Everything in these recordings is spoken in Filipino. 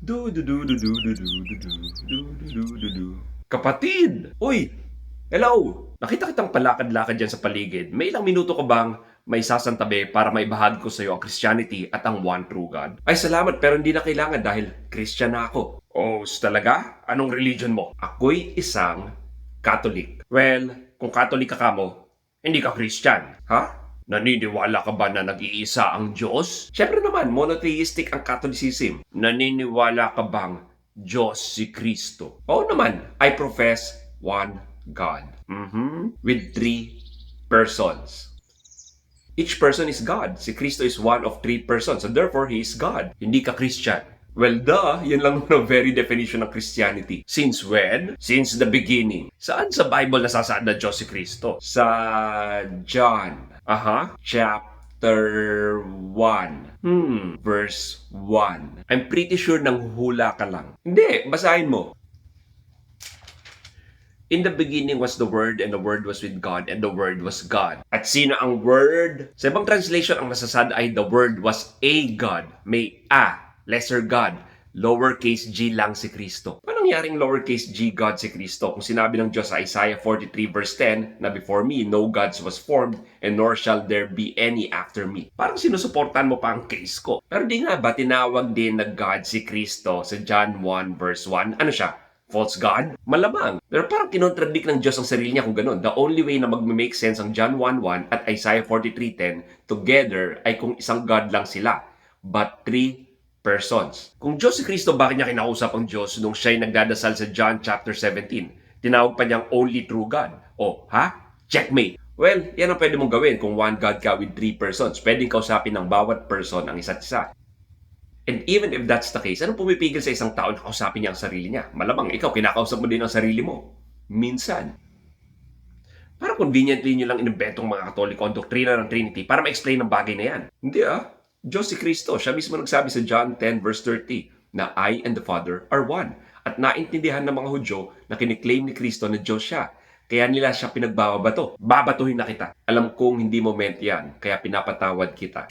Du du du du du du du du du du du du du. Kapatid! Uy! Hello! Nakita kitang palakad-lakad dyan sa paligid. May ilang minuto ka bang may sasantabi para maibahagi ko sa iyo ang Christianity at ang one true God? Ay salamat pero hindi na kailangan dahil Christian na ako. Oh, talaga? Anong religion mo? Ako'y isang Catholic. Well, kung Catholic ka mo, hindi ka Christian. Ha? Naniniwala ka ba na nag-iisa ang Diyos? Siyempre naman, monotheistic ang Catholicism. Naniniwala ka bang Diyos si Kristo? Oo naman, I profess one God. With three persons. Each person is God. Si Kristo is one of three persons. So therefore, He is God. Hindi ka Christian. Well, yan lang naman ang very definition ng Christianity. Since when? Since the beginning. Saan sa Bible nasasaad na Diyos si Kristo? Sa John. Chapter 1. Verse 1. I'm pretty sure nang hula ka lang. Hindi, basahin mo. In the beginning was the Word, and the Word was with God, and the Word was God. At sino ang Word? Sa ibang translation, ang nasasad ay the Word was a God. May a, lesser God. Lowercase g lang si Kristo. Paano nangyaring lowercase g God si Kristo? Kung sinabi ng Diyos sa Isaiah 43 verse 10 na before me no gods was formed and nor shall there be any after me. Parang sinusuportan mo pa ang case ko. Pero di nga ba tinawag din na God si Kristo sa John 1 verse 1? Ano siya? False God? Malamang. Pero parang kinontradict ng Diyos ang sarili niya kung ganun. The only way na mag-make sense ang John 1:1 at Isaiah 43:10 together ay kung isang God lang sila. But three persons. Kung Diyos si Kristo, bakit niya kinausap ang Diyos nung siya'y nagdadasal sa John chapter 17? Tinawag pa niyang only true God. Checkmate. Well, yan ang pwede mong gawin kung one God ka with three persons. Pwedeng kausapin ng bawat person ang isa't isa. And even if that's the case, anong pumipigil sa isang tao na kausapin niya ang sarili niya? Malamang ikaw, kinakausap mo din ang sarili mo. Minsan. Para conveniently nyo lang inimbentong mga Katoliko ang doktrina ng Trinity para ma-explain ang bagay na yan. Hindi Diyos si Kristo. Siya mismo nagsabi sa John 10 verse 30 na I and the Father are one. At naintindihan ng mga Hudyo na kiniklaim ni Kristo na Diyos siya. Kaya nila siya pinagbabato. Babatuhin na kita. Alam kong hindi moment yan, kaya pinapatawad kita.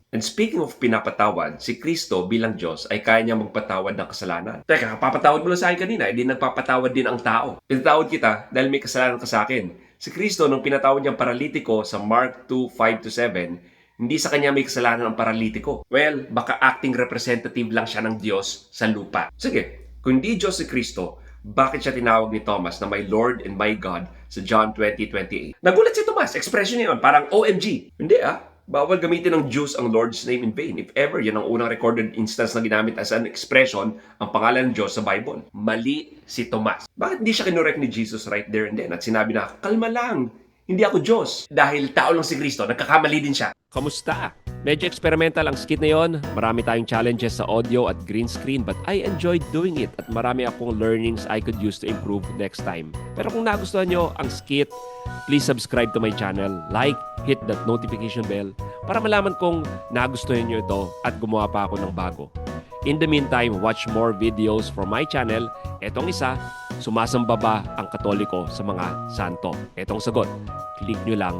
And speaking of pinapatawad, si Kristo bilang Diyos ay kaya niya magpatawad ng kasalanan. Teka, kapapatawad mo lang sa akin kanina, hindi nagpapatawad din ang tao. Pinatawad kita dahil may kasalanan ka sa akin. Si Kristo, nung pinatawad niyang paralitiko sa Mark 2:5-7, hindi sa kanya may kasalanan ang paralitiko. Well, baka acting representative lang siya ng Diyos sa lupa. Sige, kung hindi Diyos si Kristo, bakit siya tinawag ni Thomas na my Lord and my God sa John 20:28? Nagulat si Thomas, expression niya yun, parang OMG. Hindi bawal gamitin ng Jews ang Lord's name in vain. If ever, yan ang unang recorded instance na ginamit as an expression ang pangalan ng Diyos sa Bible. Mali si Tomas. Bakit hindi siya kinorek ni Jesus right there and then at sinabi na, kalma lang, hindi ako Diyos. Dahil tao lang si Kristo, nagkakamali din siya. Kamusta? Medyo experimental ang skit na yon. Marami tayong challenges sa audio at green screen but I enjoyed doing it at marami akong learnings I could use to improve next time. Pero kung nagustuhan nyo ang skit, please subscribe to my channel, like, hit that notification bell para malaman kong nagustuhan nyo ito at gumawa pa ako ng bago. In the meantime, watch more videos from my channel. Etong isa, sumasamba ba ang Katoliko sa mga santo? Etong sagot, click nyo lang